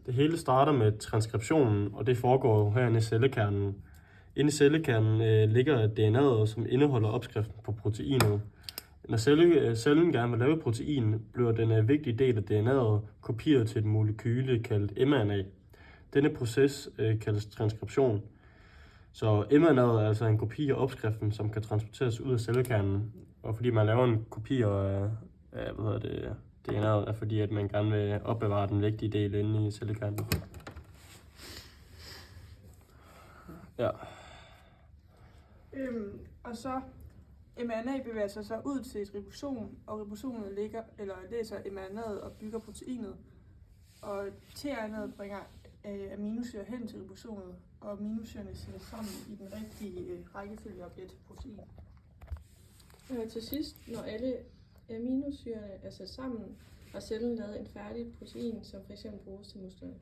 Det hele starter med transkriptionen, og det foregår herinde i cellekernen. Inde i cellekernen ligger DNA'et, som indeholder opskriften på proteinet. Når cellen gerne vil lave protein, bliver den vigtige del af DNA'et kopieret til et molekyle kaldt mRNA. Denne proces kaldes transkription. Så mRNA'et er altså en kopi af opskriften, som kan transporteres ud af cellekernen. Og fordi man laver en kopi af DNA'et, er fordi at man gerne vil opbevare den vigtige del inde i cellekernen. Ja. Og så mRNA bevæger sig så ud til et ribosom, og ribosomet læser mRNA'et og bygger proteinet. Og tRNA'et bringer aminosyre hen til ribosomet, og aminosyrene sætter sammen i den rigtige rækkefølge og bliver til protein. Til sidst, når alle aminosyrene er sat sammen, har cellen lavet en færdig protein, som f.eks. bruges til musklerne.